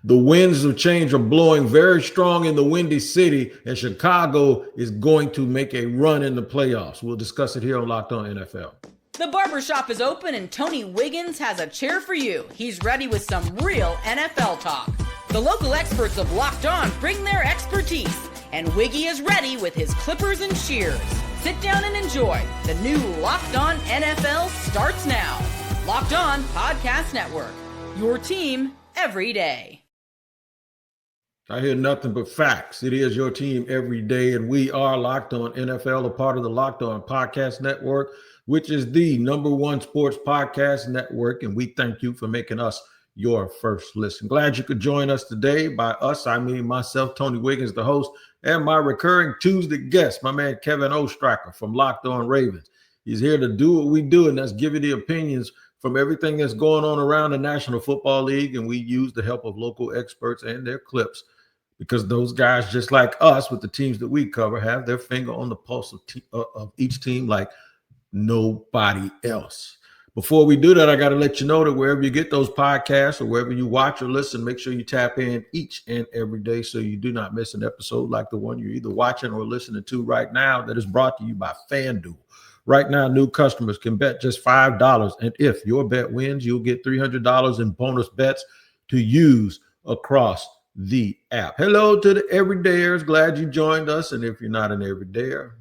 The winds of change are blowing very strong in the Windy City, and Chicago is going to make a run in the playoffs. We'll discuss it here on Locked On NFL. The barbershop is open and Tony Wiggins has a chair for you. He's ready with some real NFL talk. The local experts of Locked On bring their expertise, and Wiggy is ready with his clippers and shears. Sit down and enjoy. The new Locked On NFL starts now. Locked On Podcast Network. Your team every day. I hear nothing but facts. It is your team every day, and we are Locked On NFL, a part of the Locked On Podcast Network, which is the #1 sports podcast network, and we thank you for making us your first listen. Glad you could join us today. By us, I mean myself, Tony Wiggins, the host, and my recurring Tuesday guest, my man Kevin Oestreicher from Locked On Ravens. He's here to do what we do, and that's give you the opinions from everything that's going on around the National Football League, and we use the help of local experts and their clips because those guys, just like us with the teams that we cover, have their finger on the pulse of each team like nobody else. Before we do that, I got to let you know that wherever you get those podcasts or wherever you watch or listen, make sure you tap in each and every day so you do not miss an episode like the one you're either watching or listening to right now that is brought to you by FanDuel. Right now, new customers can bet just $5, and if your bet wins, you'll get $300 in bonus bets to use across the app. Hello to the everydayers. Glad you joined us, and if you're not an everydayer,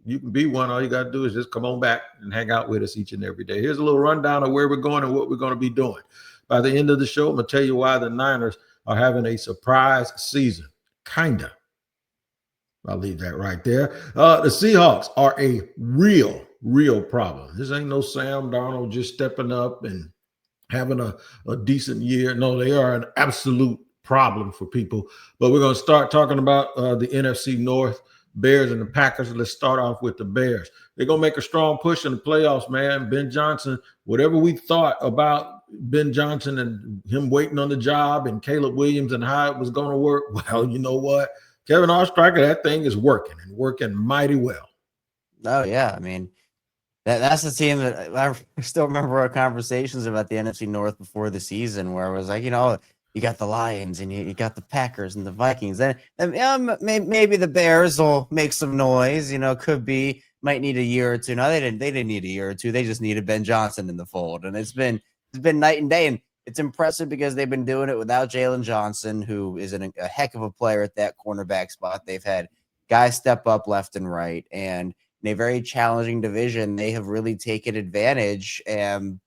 you can be one. All you got to do is just come on back and hang out with us each and every day. Here's a little rundown of where we're going and what we're going to be doing. By the end of the show, I'm going to tell you why the Niners are having a surprise season. Kinda. I'll leave that right there. The Seahawks are a real problem. This ain't no Sam Darnold just stepping up and having a decent year. No, they are an absolute problem for people. But we're going to start talking about the NFC North. Bears and the Packers. Let's start off with the Bears. They're going to make a strong push in the playoffs, man. Ben Johnson, whatever we thought about Ben Johnson and him waiting on the job and Caleb Williams and how it was going to work, well, you know what? Kevin Oestreicher, that thing is working and working mighty well. Oh, yeah. I mean, that's the team that I still remember our conversations about the NFC North before the season where it was like, you got the Lions and you got the Packers and the Vikings. And maybe the Bears will make some noise, could be, might need a year or two. No, they didn't need a year or two. They just needed Ben Johnson in the fold. And it's been night and day. And it's impressive because they've been doing it without Jalen Johnson, who is a heck of a player at that cornerback spot. They've had guys step up left and right. And in a very challenging division, they have really taken advantage and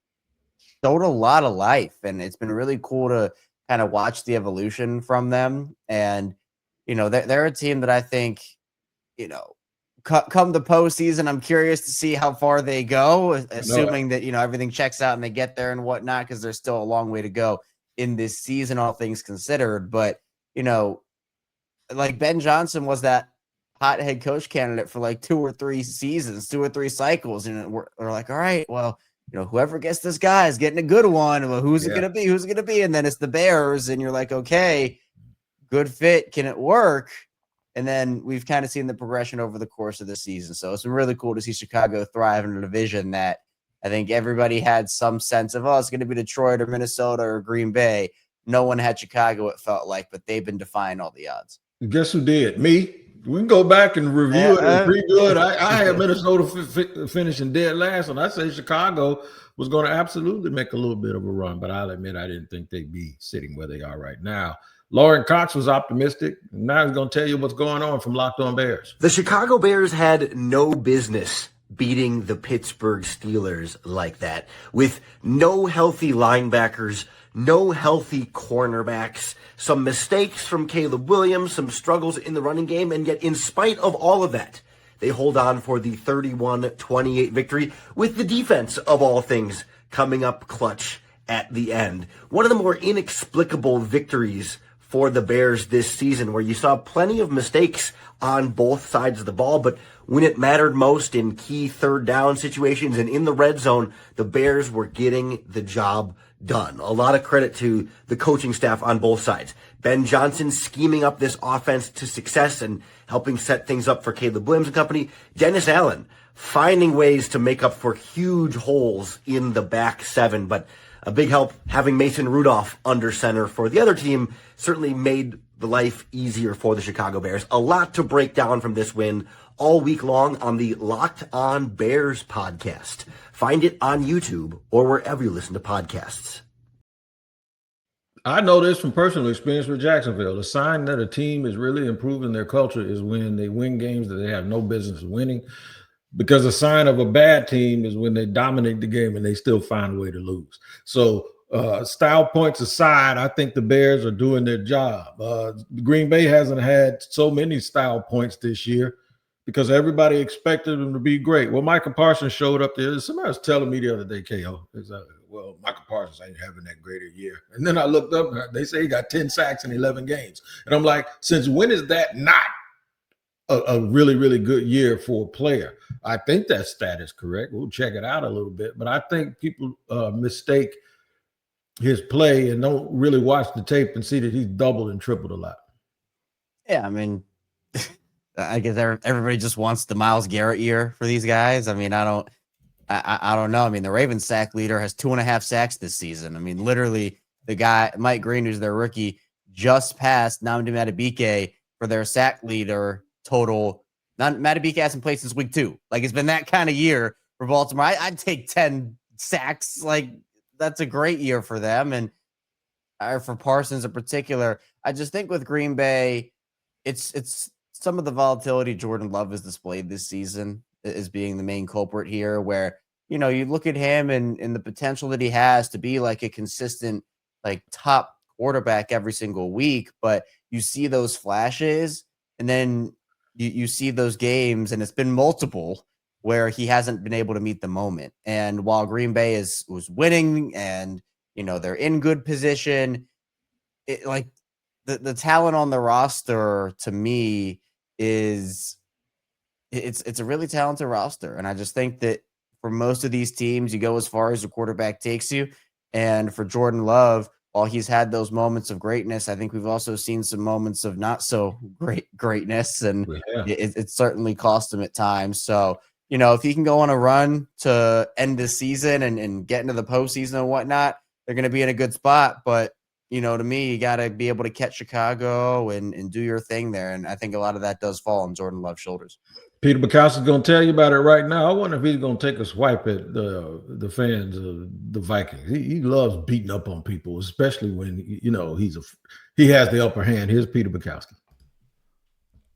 showed a lot of life. And it's been really cool to kind of watch the evolution from them. And, they're a team that I think, come the postseason, I'm curious to see how far they go, assuming that, everything checks out and they get there and whatnot, because there's still a long way to go in this season, all things considered. But, like Ben Johnson was that hot head coach candidate for like 2 or 3 seasons, 2 or 3 cycles. And we're like, all right, well, whoever gets this guy is getting a good one. Well, who's it going to be? Who's it going to be? And then it's the Bears, and you're like, okay, good fit. Can it work? And then we've kind of seen the progression over the course of the season. So it's been really cool to see Chicago thrive in a division that I think everybody had some sense of, it's going to be Detroit or Minnesota or Green Bay. No one had Chicago, it felt like, but they've been defying all the odds. Guess who did? Me. We can go back and review it. It's pretty good. I had Minnesota finishing dead last, and I say Chicago was going to absolutely make a little bit of a run, but I'll admit I didn't think they'd be sitting where they are right now. Lauren Cox was optimistic. Now he's going to tell you what's going on from Locked On Bears. The Chicago Bears had no business beating the Pittsburgh Steelers like that, with no healthy linebackers, no healthy cornerbacks, some mistakes from Caleb Williams, some struggles in the running game, and yet in spite of all of that, they hold on for the 31-28 victory, with the defense, of all things, coming up clutch at the end. One of the more inexplicable victories for the Bears this season, where you saw plenty of mistakes on both sides of the ball, but when it mattered most in key third down situations and in the red zone, the Bears were getting the job done. A lot of credit to the coaching staff on both sides. Ben Johnson scheming up this offense to success and helping set things up for Caleb Williams and company. Dennis Allen finding ways to make up for huge holes in the back seven, but A big help having Mason Rudolph under center for the other team certainly made the life easier for the Chicago Bears. A lot to break down from this win all week long on the Locked On Bears podcast. Find it on YouTube or wherever you listen to podcasts. I know this from personal experience with Jacksonville. A sign that a team is really improving their culture is when they win games that they have no business winning, because a sign of a bad team is when they dominate the game and they still find a way to lose. So style points aside, I think the Bears are doing their job. Green Bay hasn't had so many style points this year because everybody expected them to be great. Well, Micah Parsons showed up there. Somebody was telling me the other day, KO, well, Micah Parsons ain't having that great a year. And then I looked up, they say he got 10 sacks in 11 games. And I'm like, since when is that not a really, really good year for a player? I think that stat is correct. We'll check it out a little bit. But I think people mistake his play and don't really watch the tape and see that he's doubled and tripled a lot. Yeah, I mean, I guess everybody just wants the Myles Garrett year for these guys. I mean, I don't know. I mean, the Ravens sack leader has 2.5 sacks this season. I mean, literally, the guy, Mike Green, who's their rookie, just passed Nnamdi Madubuike for their sack leader total. Madubuike hasn't played since week 2. Like, it's been that kind of year for Baltimore. I'd take 10 sacks. Like, that's a great year for them. And for Parsons in particular, I just think with Green Bay, it's some of the volatility Jordan Love has displayed this season is being the main culprit here, where, you know, you look at him and the potential that he has to be like a consistent, like top quarterback every single week, but you see those flashes and then you see those games, and it's been multiple where he hasn't been able to meet the moment. And while Green Bay was winning and, you know, they're in good position, it, like the talent on the roster to me is it's a really talented roster. And I just think that for most of these teams, you go as far as the quarterback takes you. And for Jordan Love, while he's had those moments of greatness, I think we've also seen some moments of not so greatness, and it certainly cost him at times. So, you know, if he can go on a run to end the season and get into the postseason and whatnot, they're going to be in a good spot. But, you know, to me, you got to be able to catch Chicago and do your thing there. And I think a lot of that does fall on Jordan Love's shoulders. Peter Bukowski is going to tell you about it right now. I wonder if he's going to take a swipe at the fans of the Vikings. He loves beating up on people, especially when, you know, he has the upper hand. Here's Peter Bukowski.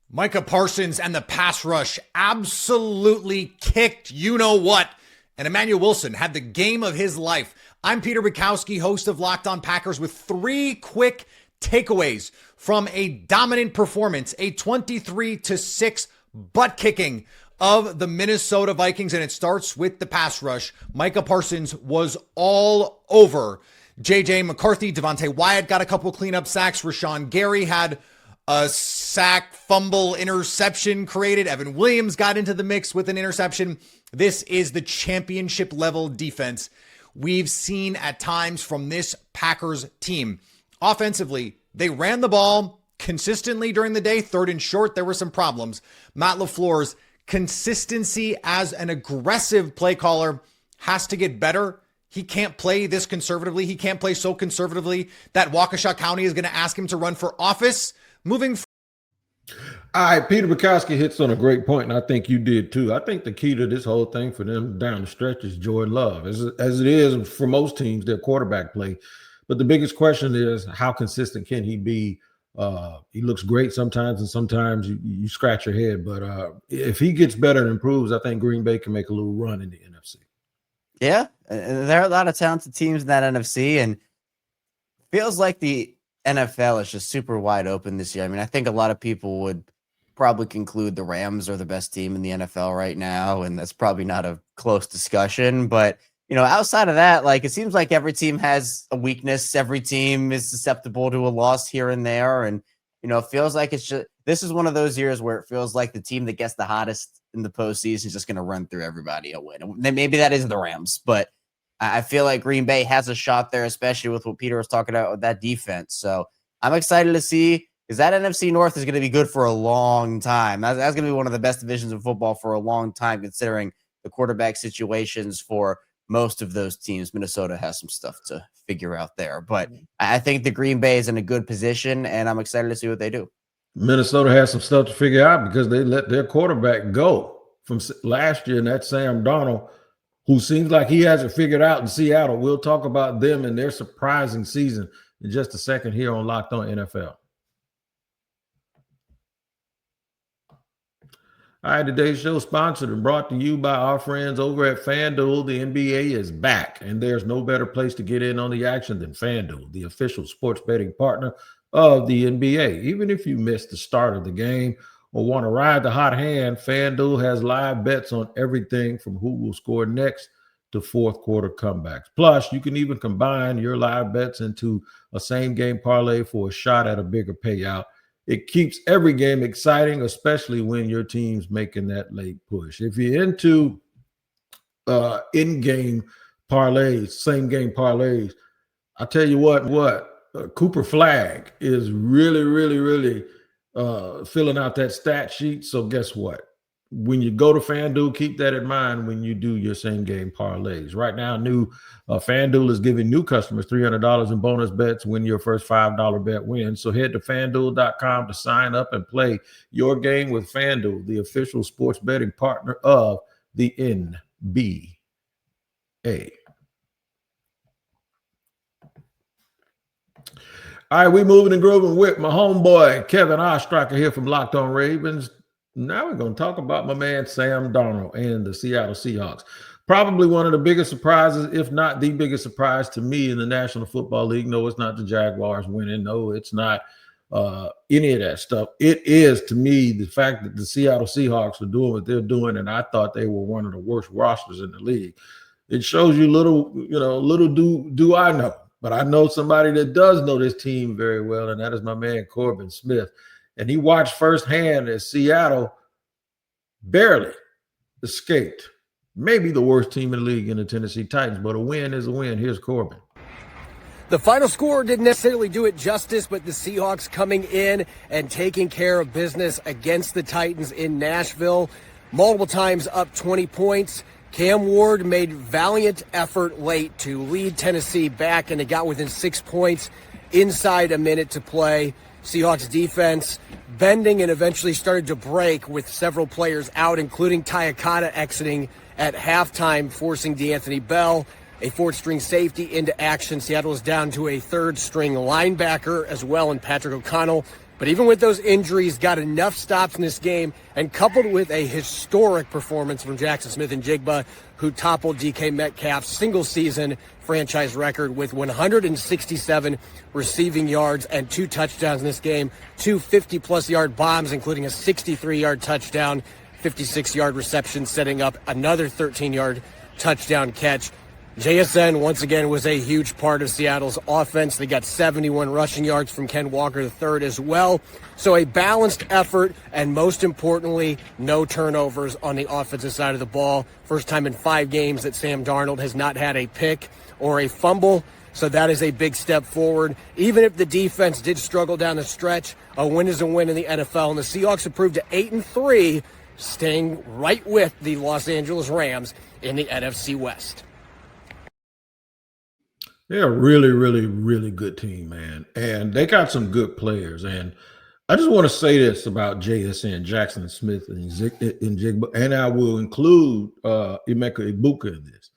Micah Parsons and the pass rush absolutely kicked you-know-what. And Emmanuel Wilson had the game of his life. I'm Peter Bukowski, host of Locked On Packers, with 3 quick takeaways from a dominant performance, a 23-6 butt kicking of the Minnesota Vikings. And it starts with the pass rush. Micah Parsons was all over JJ McCarthy. Devontae Wyatt got a couple cleanup sacks. Rashawn Gary had a sack, fumble, interception created. Evan Williams got into the mix with an interception. This is the championship level defense we've seen at times from this Packers team. Offensively, they ran the ball consistently during the day. 3rd and short, there were some problems. Matt LaFleur's consistency as an aggressive play caller has to get better. He can't play this conservatively. He can't play so conservatively that Waukesha County is going to ask him to run for office. Moving All right, Peter Bukowski hits on a great point, and I think you did too. I think the key to this whole thing for them down the stretch is Jordan Love, as it is for most teams, their quarterback play. But the biggest question is, how consistent can he be? He looks great sometimes, and sometimes you scratch your head. But if he gets better and improves, I think Green Bay can make a little run in the NFC. Yeah, and there are a lot of talented teams in that NFC, and feels like the NFL is just super wide open this year. I mean, I think a lot of people would probably conclude the Rams are the best team in the NFL right now, and that's probably not a close discussion. But, you know, outside of that, like, it seems like every team has a weakness. Every team is susceptible to a loss here and there. And, you know, it feels like this is one of those years where it feels like the team that gets the hottest in the postseason is just going to run through everybody and win. And maybe that is the Rams, but I feel like Green Bay has a shot there, especially with what Peter was talking about with that defense. So I'm excited to see, because that NFC North is going to be good for a long time. That's going to be one of the best divisions of football for a long time, considering the quarterback situations for most of those teams, Minnesota has some stuff to figure out there. But I think the Green Bay is in a good position, and I'm excited to see what they do. Minnesota has some stuff to figure out because they let their quarterback go from last year, and that's Sam Darnold, who seems like he has it figured out in Seattle. We'll talk about them and their surprising season in just a second here on Locked On NFL. All right, today's show sponsored and brought to you by our friends over at FanDuel. The NBA is back, and there's no better place to get in on the action than FanDuel, the official sports betting partner of the NBA. Even if you missed the start of the game or want to ride the hot hand, FanDuel has live bets on everything from who will score next to fourth quarter comebacks. Plus, you can even combine your live bets into a same game parlay for a shot at a bigger payout. It keeps every game exciting, especially when your team's making that late push. If you're into in-game parlays, same game parlays, I tell you what, Cooper Flag is really filling out that stat sheet. So guess what? When you go to FanDuel, keep that in mind when you do your same game parlays. Right now, FanDuel is giving new customers $300 in bonus bets when your first $5 bet wins. So head to FanDuel.com to sign up and play your game with FanDuel, the official sports betting partner of the NBA. All right, we moving and grooving with my homeboy, Kevin Oestreicher here from Locked On Ravens. Now we're going to talk about my man, Sam Darnold and the Seattle Seahawks. Probably one of the biggest surprises, if not the biggest surprise to me in the National Football League. No, it's not the Jaguars winning. No, it's not any of that stuff. It is, to me, the fact that the Seattle Seahawks are doing what they're doing, and I thought they were one of the worst rosters in the league. It shows you little do I know. But I know somebody that does know this team very well, and that is my man, Corbin Smith. And he watched firsthand as Seattle barely escaped maybe the worst team in the league in the Tennessee Titans, but a win is a win. Here's Corbin. The final score didn't necessarily do it justice, but the Seahawks coming in and taking care of business against the Titans in Nashville. Multiple times up 20 points. Cam Ward made valiant effort late to lead Tennessee back, and it got within 6 points inside a minute to play. Seahawks defense bending and eventually started to break with several players out, including Tyakata exiting at halftime, forcing DeAnthony Bell, a fourth-string safety, into action. Seattle is down to a third-string linebacker as well in Patrick O'Connell. But even with those injuries, got enough stops in this game, and coupled with a historic performance from Jackson Smith-Njigba, who toppled DK Metcalf's single-season franchise record with 167 receiving yards and 2 touchdowns in this game, 2 50-plus yard bombs, including a 63-yard touchdown, 56-yard reception, setting up another 13-yard touchdown catch. JSN, once again, was a huge part of Seattle's offense. They got 71 rushing yards from Ken Walker III as well. So a balanced effort, and most importantly, no turnovers on the offensive side of the ball. First time in 5 games that Sam Darnold has not had a pick or a fumble. So that is a big step forward. Even if the defense did struggle down the stretch, a win is a win in the NFL. And the Seahawks improved to 8-3, staying right with the Los Angeles Rams in the NFC West. They're a really good team, man. And they got some good players. And I just want to say this about JSN, Jackson Smith, and Jigba, and I will include Emeka Egbuka in this.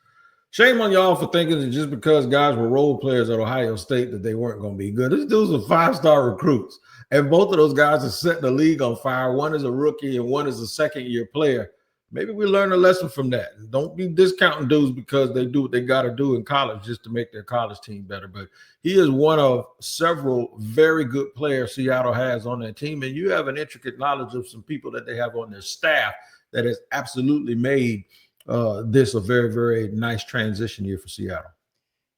Shame on y'all for thinking that just because guys were role players at Ohio State that they weren't going to be good. These dudes are 5-star recruits. And both of those guys are setting the league on fire. One is a rookie and one is a second-year player. Maybe we learn a lesson from that. Don't be discounting dudes because they do what they got to do in college just to make their college team better. But he is one of several very good players Seattle has on that team. And you have an intricate knowledge of some people that they have on their staff that has absolutely made this a very nice transition year for Seattle.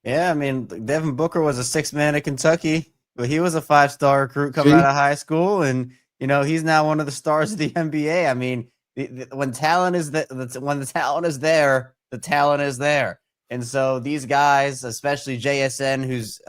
Yeah, I mean, Devin Booker was a 6th man at Kentucky, but he was a 5-star recruit coming out of high school. And, he's now one of the stars of the NBA. I mean, when talent is when the talent is there, the talent is there. And so these guys, especially JSN, he's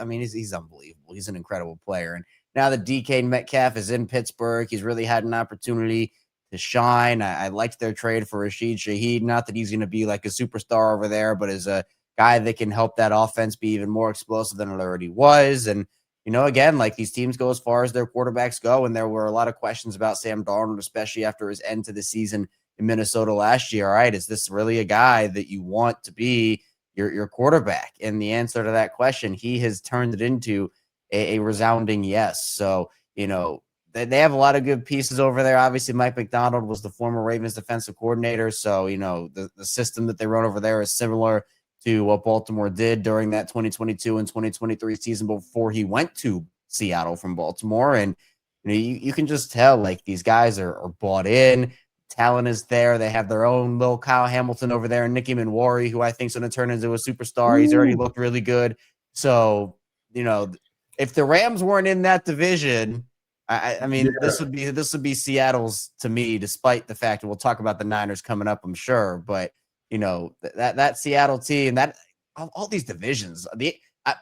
unbelievable. He's an incredible player. And now that DK Metcalf is in Pittsburgh, he's really had an opportunity to shine. I liked their trade for Rashid Shaheed. Not that he's going to be like a superstar over there, but as a guy that can help that offense be even more explosive than it already was. And, again, like these teams go as far as their quarterbacks go. And there were a lot of questions about Sam Darnold, especially after his end to the season in Minnesota last year. All right, is this really a guy that you want to be your quarterback? And the answer to that question, he has turned it into a resounding yes. So, they have a lot of good pieces over there. Obviously, Mike McDonald was the former Ravens defensive coordinator. So, the system that they run over there is similar to what Baltimore did during that 2022 and 2023 season before he went to Seattle from Baltimore. And, you can just tell like these guys are bought in. Talent is there. They have their own little Kyle Hamilton over there and Nicky Manwari, who I think is going to turn into a superstar. He's already looked really good. So, if the Rams weren't in that division, this would be Seattle's to me, despite the fact that we'll talk about the Niners coming up, I'm sure. But that Seattle team, that all these divisions,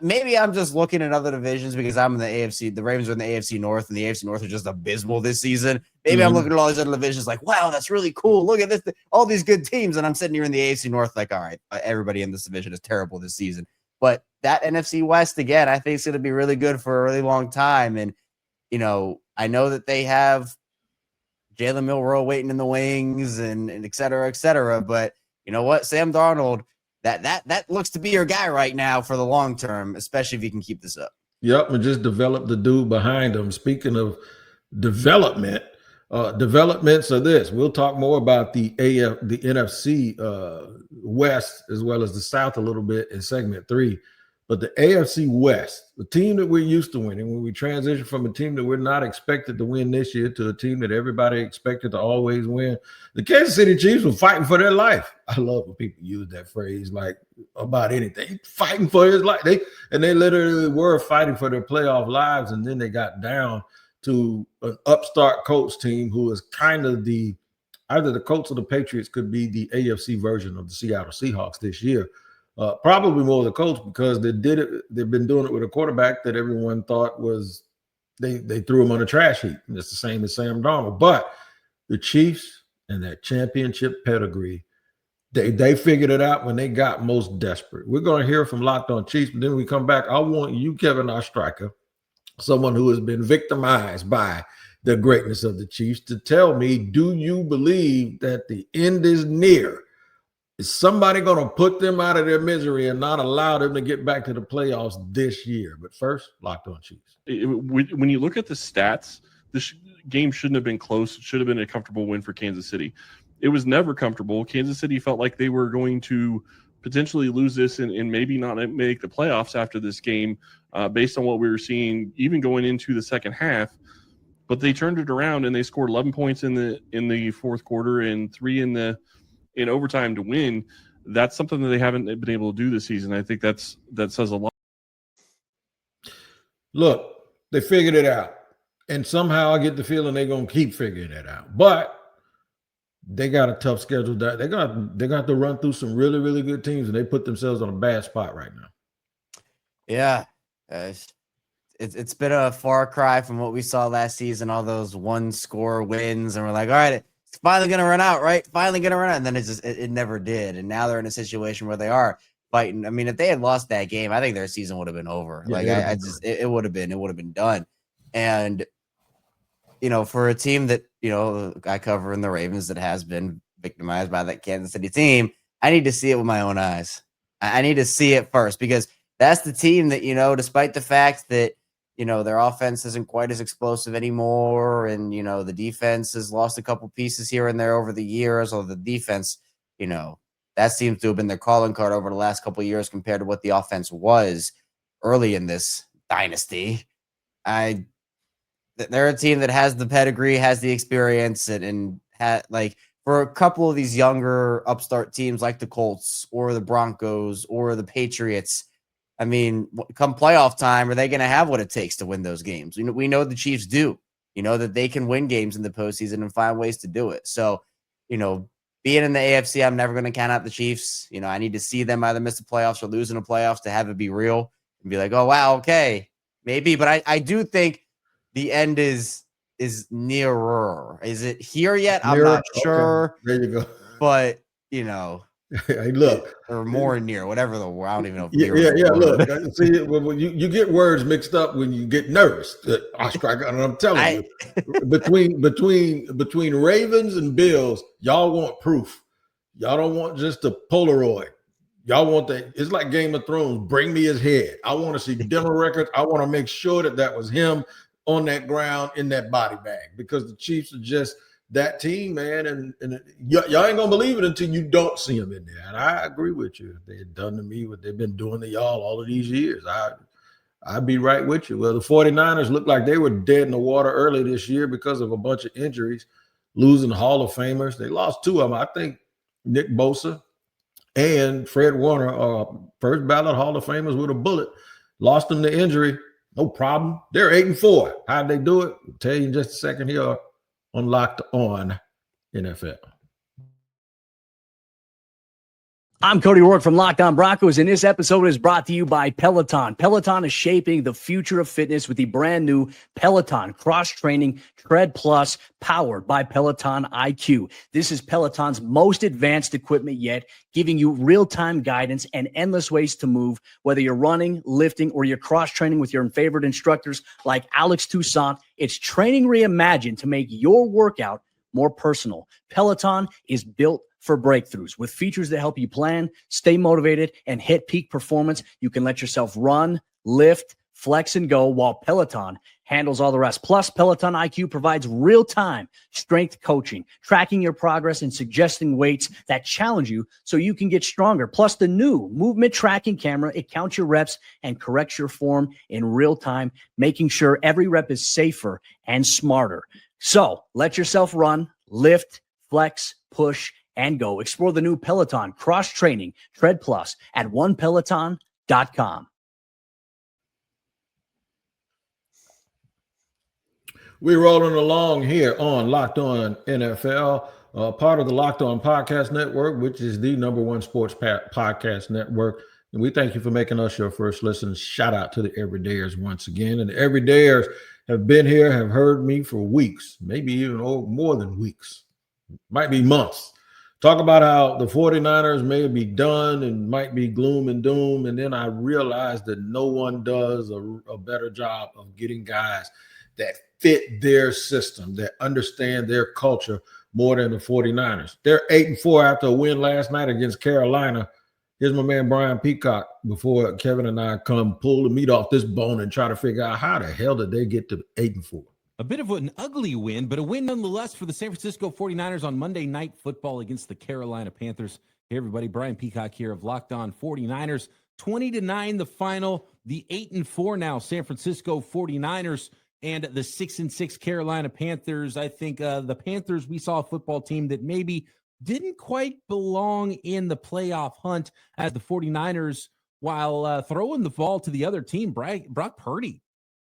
maybe I'm just looking at other divisions because I'm in the AFC. The Ravens are in the AFC North, and the AFC North are just abysmal this season. Maybe I'm looking at all these other divisions like, wow, that's really cool. Look at this, all these good teams, and I'm sitting here in the AFC North like, all right, everybody in this division is terrible this season. But that NFC West again, I think is going to be really good for a really long time. And I know that they have Jalen Milroe waiting in the wings and et cetera, but you know what? Sam Darnold, that looks to be your guy right now for the long term, especially if you can keep this up. Yep, and just develop the dude behind him. Speaking of developments of this, we'll talk more about the NFC West as well as the South a little bit in segment 3. But the AFC West, the team that we're used to winning, when we transition from a team that we're not expected to win this year to a team that everybody expected to always win, the Kansas City Chiefs were fighting for their life. I love when people use that phrase like about anything, fighting for his life. They literally were fighting for their playoff lives, and then they got down to an upstart Colts team who is kind of either the Colts or the Patriots could be the AFC version of the Seattle Seahawks this year. Probably more the Colts because they've been doing it with a quarterback that everyone thought was they threw him on a trash heap. And it's the same as Sam Darnold. But the Chiefs and that championship pedigree, they figured it out when they got most desperate. We're going to hear from Locked On Chiefs, but then when we come back, I want you, Kevin Oestreicher, someone who has been victimized by the greatness of the Chiefs, to tell me, do you believe that the end is near? Is somebody going to put them out of their misery and not allow them to get back to the playoffs this year? But first, Locked On Chiefs. When you look at the stats, this game shouldn't have been close. It should have been a comfortable win for Kansas City. It was never comfortable. Kansas City felt like they were going to potentially lose this and maybe not make the playoffs after this game based on what we were seeing even going into the second half. But they turned it around and they scored 11 points in the fourth quarter and 3 in overtime to win. That's something that they haven't been able to do this season. I think that says a lot. Look, they figured it out. And somehow I get the feeling they're going to keep figuring it out. But they got a tough schedule. They got to run through some really, really good teams, and they put themselves on a bad spot right now. Yeah. It's been a far cry from what we saw last season, all those one-score wins, and we're like, all right, it's finally going to run out, right? Finally going to run out. And then it never did. And now they're in a situation where they are fighting. I mean, if they had lost that game, I think their season would have been over. Yeah, it would have been done. And, for a team that, I cover in the Ravens that has been victimized by that Kansas City team, I need to see it with my own eyes. I need to see it first because that's the team that, despite the fact that, their offense isn't quite as explosive anymore. And, the defense has lost a couple pieces here and there over the years. Or the defense, that seems to have been their calling card over the last couple of years compared to what the offense was early in this dynasty. They're a team that has the pedigree, has the experience, and for a couple of these younger upstart teams like the Colts or the Broncos or the Patriots, I mean, come playoff time, are they going to have what it takes to win those games? We know the Chiefs do. That they can win games in the postseason and find ways to do it. So, being in the AFC, I'm never going to count out the Chiefs. I need to see them either miss the playoffs or lose in the playoffs to have it be real and be like, oh, wow, okay, maybe. But I do think the end is is nearer. Is it here yet? I'm Nearer? not Okay. sure. There you go. But, you know, Hey, look. or more near, whatever the word. I don't even know if Yeah, near is the word. look. See, when you get words mixed up when you get nervous. Oestreicher, and I'm telling you, between Ravens and Bills, y'all want proof. Y'all don't want just a Polaroid. Y'all want that. It's like Game of Thrones. Bring me his head. I want to see demo records. I want to make sure that was him on that ground in that body bag, because the Chiefs are just that team, man, and y'all ain't gonna believe it until you don't see them in there. And I agree with you. If they had done to me what they've been doing to y'all all of these years, I'd be right with you. Well, the 49ers looked like they were dead in the water early this year because of a bunch of injuries, losing Hall of Famers. They lost two of them. I think Nick Bosa and Fred Warner, first ballot Hall of Famers with a bullet, lost them to injury. No problem. They're 8-4. How'd they do it? I'll tell you in just a second here on Locked On NFL. I'm Cody Rourke from Locked On Broncos, and this episode is brought to you by Peloton. Peloton is shaping the future of fitness with the brand new Peloton Cross-Training Tread Plus, powered by Peloton IQ. This is Peloton's most advanced equipment yet, giving you real-time guidance and endless ways to move, whether you're running, lifting, or you're cross-training with your favorite instructors like Alex Toussaint. It's training reimagined to make your workout more personal. Peloton is built for breakthroughs with features that help you plan, stay motivated, and hit peak performance. You can let yourself run, lift, flex, and go, while Peloton handles all the rest. Plus, Peloton IQ provides real-time strength coaching, tracking your progress and suggesting weights that challenge you so you can get stronger. Plus, the new movement tracking camera, it counts your reps and corrects your form in real time, making sure every rep is safer and smarter. So let yourself run, lift, flex, push, and go. Explore the new Peloton Cross-Training Tread Plus at onepeloton.com. We're rolling along here on Locked On NFL, part of the Locked On Podcast Network, which is the #1 sports podcast network. And we thank you for making us your first listen. Shout out to the Everydayers once again. And the Everydayers have been here, have heard me for weeks, maybe even more than weeks, might be months. Talk about how the 49ers may be done and might be gloom and doom. And then I realized that no one does a better job of getting guys that fit their system, that understand their culture more than the 49ers. They're 8-4 after a win last night against Carolina. Here's my man Brian Peacock before Kevin and I come pull the meat off this bone and try to figure out how the hell did they get to 8-4. A bit of an ugly win, but a win nonetheless for the San Francisco 49ers on Monday Night Football against the Carolina Panthers. Hey, everybody, Brian Peacock here of Locked On 49ers. 20-9 the final, the 8-4 now San Francisco 49ers and the 6-6 Carolina Panthers. I think the Panthers, we saw a football team that maybe didn't quite belong in the playoff hunt as the 49ers, while throwing the ball to the other team, Brock Purdy.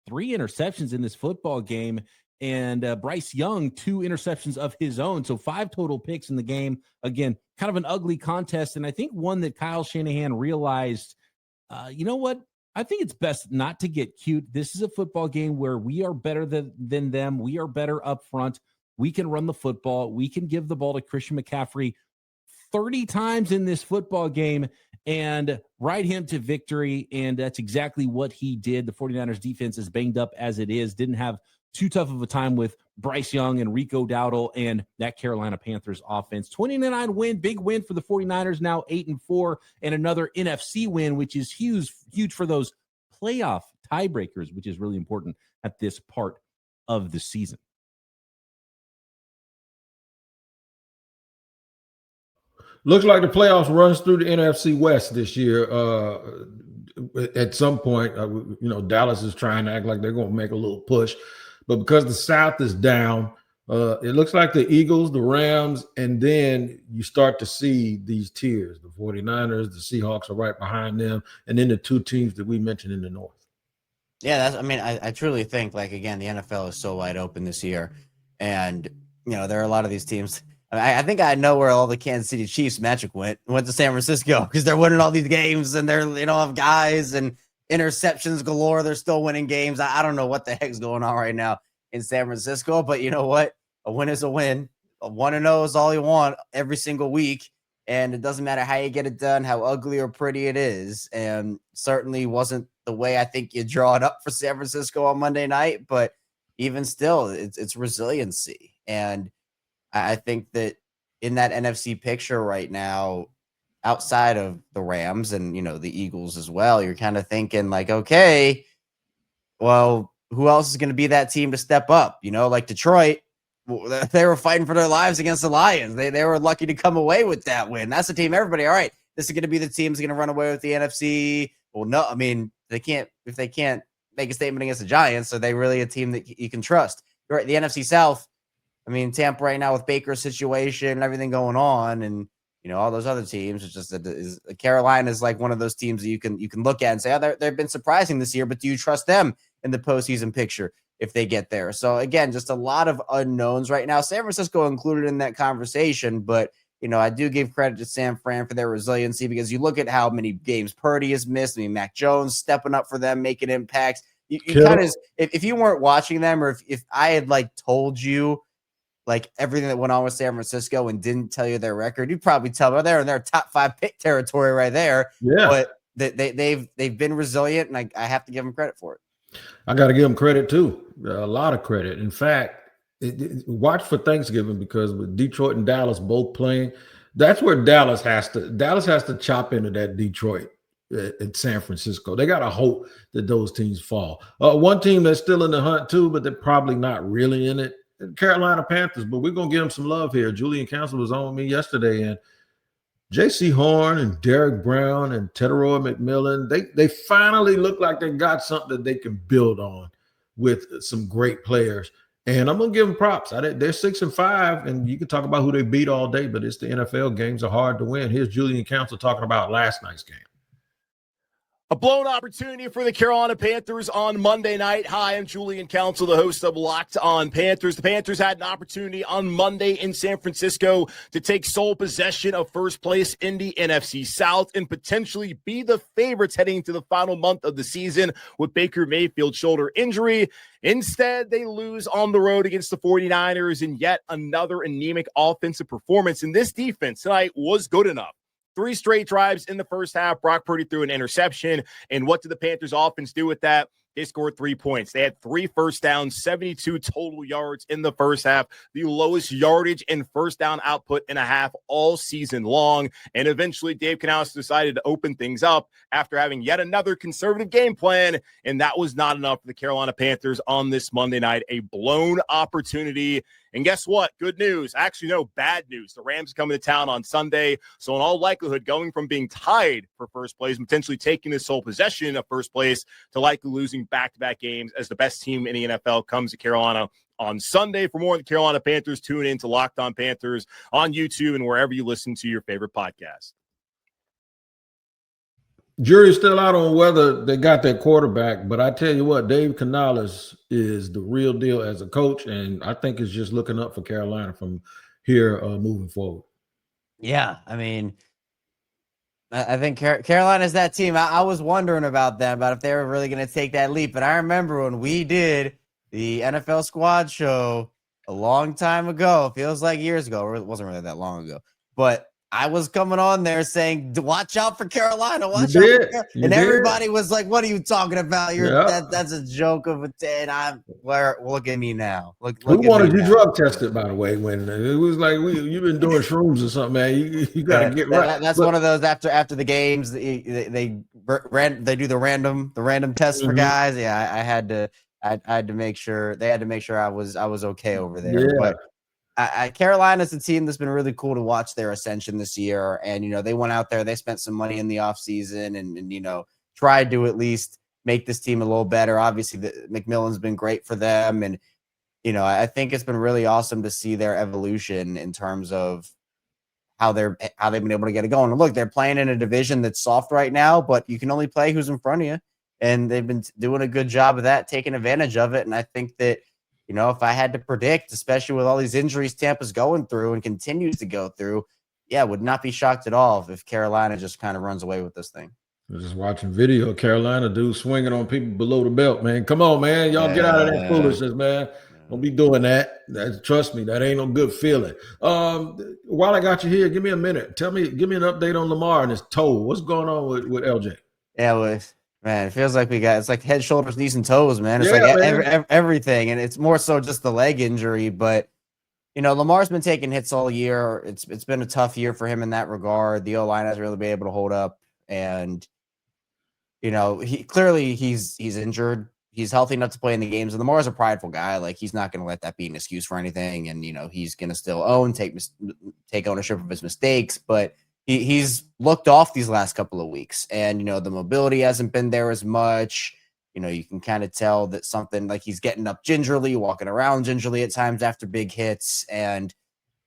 3 interceptions in this football game, and Bryce Young, 2 interceptions of his own. So 5 total picks in the game. Again, kind of an ugly contest. And I think one that Kyle Shanahan realized, you know what? I think it's best not to get cute. This is a football game where we are better than them. We are better up front. We can run the football. We can give the ball to Christian McCaffrey 30 times in this football game and ride him to victory. And that's exactly what he did. The 49ers defense is banged up as it is. Didn't have too tough of a time with Bryce Young and Rico Dowdle and that Carolina Panthers offense. 20-9 win, big win for the 49ers, now 8-4, and another NFC win, which is huge for those playoff tiebreakers, which is really important at this part of the season. Looks like the playoffs runs through the NFC West this year. At some point, Dallas is trying to act like they're going to make a little push. But because the South is down, it looks like the Eagles, the Rams, and then you start to see these tiers. The 49ers, the Seahawks are right behind them, and then the 2 teams that we mentioned in the North. Yeah, I truly think, like, again, the NFL is so wide open this year. And, there are a lot of these teams. I think I know where all the Kansas City Chiefs magic went to San Francisco, because they're winning all these games and they're, have guys and interceptions galore. They're still winning games. I don't know what the heck's going on right now in San Francisco. But you know what? A win is a win. A 1-0 is all you want every single week. And it doesn't matter how you get it done, how ugly or pretty it is. And certainly wasn't the way I think you draw it up for San Francisco on Monday night. But even still, it's resiliency. And I think that in that NFC picture right now, outside of the Rams and, the Eagles as well, you're kind of thinking like, okay, well, who else is going to be that team to step up? Like Detroit, they were fighting for their lives against the Lions. They were lucky to come away with that win. That's the team. Everybody, all right, this is going to be the team that's going to run away with the NFC. Well, no, I mean, if they can't make a statement against the Giants, are they really a team that you can trust? You're right. The NFC South, I mean, Tampa right now with Baker's situation and everything going on, and all those other teams. It's just that Carolina is like one of those teams that you can look at and say, oh, they've been surprising this year, but do you trust them in the postseason picture if they get there? So again, just a lot of unknowns right now. San Francisco included in that conversation, but I do give credit to San Fran for their resiliency, because you look at how many games Purdy has missed. I mean, Mac Jones stepping up for them, making impacts. You kind of, if you weren't watching them, or if I had told you everything that went on with San Francisco and didn't tell you their record, you'd probably tell them they're in their top 5 pick territory right there. Yeah. But they've been resilient, and I have to give them credit for it. I got to give them credit too. A lot of credit. In fact, watch for Thanksgiving, because with Detroit and Dallas both playing, that's where Dallas has to chop into that Detroit and San Francisco. They got to hope that those teams fall. One team that's still in the hunt too, but they're probably not really in it, Carolina Panthers. But we're going to give them some love here. Julian Council was on me yesterday, and J.C. Horn and Derek Brown and Teteroy McMillan, they finally look like they got something that they can build on with some great players. And I'm going to give them props. They're 6-5, and you can talk about who they beat all day, but it's the NFL. Games are hard to win. Here's Julian Council talking about last night's game. A blown opportunity for the Carolina Panthers on Monday night. Hi, I'm Julian Council, the host of Locked On Panthers. The Panthers had an opportunity on Monday in San Francisco to take sole possession of first place in the NFC South and potentially be the favorites heading into the final month of the season with Baker Mayfield's shoulder injury. Instead, they lose on the road against the 49ers in yet another anemic offensive performance. And this defense tonight was good enough. 3 straight drives in the first half. Brock Purdy threw an interception. And what did the Panthers offense do with that? They scored 3 points. They had 3 first downs, 72 total yards in the first half, the lowest yardage and first down output in a half all season long. And eventually Dave Canales decided to open things up after having yet another conservative game plan. And that was not enough for the Carolina Panthers on this Monday night. A blown opportunity. And guess what? Good news. Actually, no, bad news. The Rams are coming to town on Sunday. So in all likelihood, going from being tied for first place, potentially taking the sole possession of first place, to likely losing back-to-back games as the best team in the NFL comes to Carolina on Sunday. For more on the Carolina Panthers, tune in to Locked On Panthers on YouTube and wherever you listen to your favorite podcast. Jury's still out on whether they got their quarterback, but I tell you what, Dave Canales is the real deal as a coach, and I think it's just looking up for Carolina from here moving forward. Yeah, I mean, I think Carolina's that team. I was wondering about them, about if they were really going to take that leap. But I remember when we did the NFL Squad show a long time ago, feels like years ago. It wasn't really that long ago, but I was coming on there saying, watch out for Carolina. Watch out for Carolina. And everybody was like, what are you talking about? That's a joke of a 10. Look at me now. Look Who wanted you drug tested, by the way, when it was like, you've been doing shrooms or something, man. You got to get right. That's one of those after the games, they do the random tests for guys. Yeah, I had to make sure, they had to make sure I was okay over there. Yeah. But Carolina's a team that's been really cool to watch their ascension this year. And, they went out there, they spent some money in the offseason and tried to at least make this team a little better. Obviously, McMillan's been great for them. And, I think it's been really awesome to see their evolution in terms of how they've been able to get it going. And look, they're playing in a division that's soft right now, but you can only play who's in front of you. And they've been doing a good job of that, taking advantage of it. And I think that, if I had to predict, especially with all these injuries Tampa's going through and continues to go through, would not be shocked at all if Carolina just kind of runs away with this thing. I was just watching video of Carolina dudes swinging on people below the belt, man. Come on, man. Y'all get out of that foolishness, man. Don't be doing that. Trust me, that ain't no good feeling. While I got you here, give me a minute. Give me an update on Lamar and his toe. What's going on with LJ? Yeah, well, man, it feels like it's like head, shoulders, knees, and toes, man. It's like everything, and it's more so just the leg injury. But Lamar's been taking hits all year. It's been a tough year for him in that regard. The O-line hasn't really been able to hold up, and he's injured. He's healthy enough to play in the games. And Lamar's a prideful guy. Like, he's not going to let that be an excuse for anything. And, he's going to still take ownership of his mistakes. But he's looked off these last couple of weeks. And, the mobility hasn't been there as much. You can kind of tell that something like he's getting up gingerly, walking around gingerly at times after big hits. And,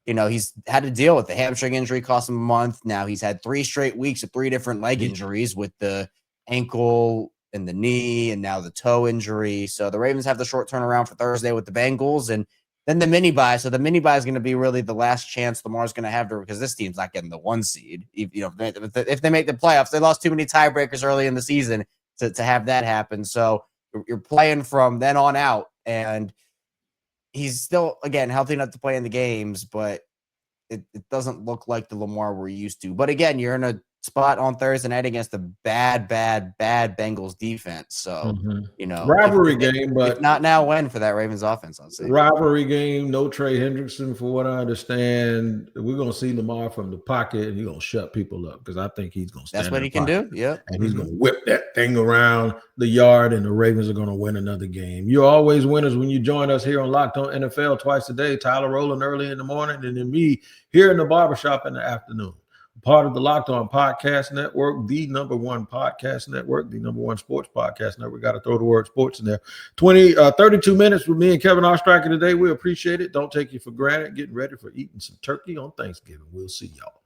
he's had to deal with the hamstring injury, cost him a month. Now he's had 3 straight weeks of 3 different leg injuries with the ankle and the knee and now the toe injury. So the Ravens have the short turnaround for Thursday with the Bengals and then the mini bye. So the mini bye is going to be really the last chance Lamar's going to have because this team's not getting the 1 seed. If they make the playoffs, they lost too many tiebreakers early in the season to have that happen. So you're playing from then on out, and he's still, again, healthy enough to play in the games, but it doesn't look like the Lamar we're used to. But again, you're in a spot on Thursday night against the bad Bengals defense. So, rivalry game, but if not now, when for that Ravens offense, I'll say. Rivalry game, no Trey Hendrickson, for what I understand. We're going to see Lamar from the pocket, and he's going to shut people up because I think he's going to stand. That's what he can do. Yeah. And he's going to whip that thing around the yard, and the Ravens are going to win another game. You're always winners when you join us here on Locked On NFL twice a day. Tyler Rowland early in the morning, and then me here in the barbershop in the afternoon. Part of the Locked On Podcast Network, the #1 podcast network, the #1 sports podcast network. Got to throw the word sports in there. 32 minutes with me and Kevin Oestreicher today. We appreciate it. Don't take you for granted. Getting ready for eating some turkey on Thanksgiving. We'll see y'all.